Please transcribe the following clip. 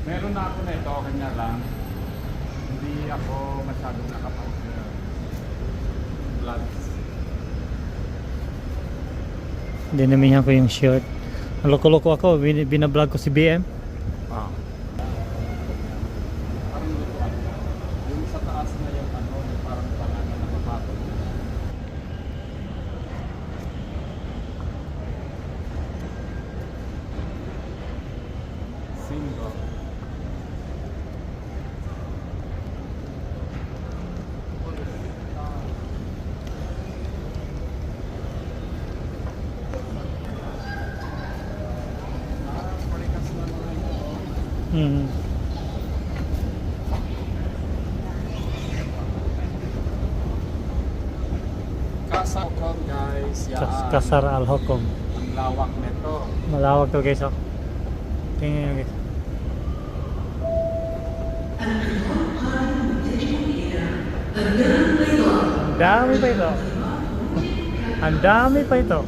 Meron na ako na ito, kanya lang. Hindi ako masyadong nakapag-vlogs. Dinamihan ko yung shirt. Loko-loko ako, binablog ko si BM. Ah. Parang lutuan ka. Yung sa taas na yung ano, yung parang pangalan na mapatong. Single. Hmm. Casa Hukom guys, yan. Kasar Al Hukom. Ang lawak nito. Malawag to guys, oh. Tingnan nyo guys. Ang dami pa ito. Ang dami pa ito.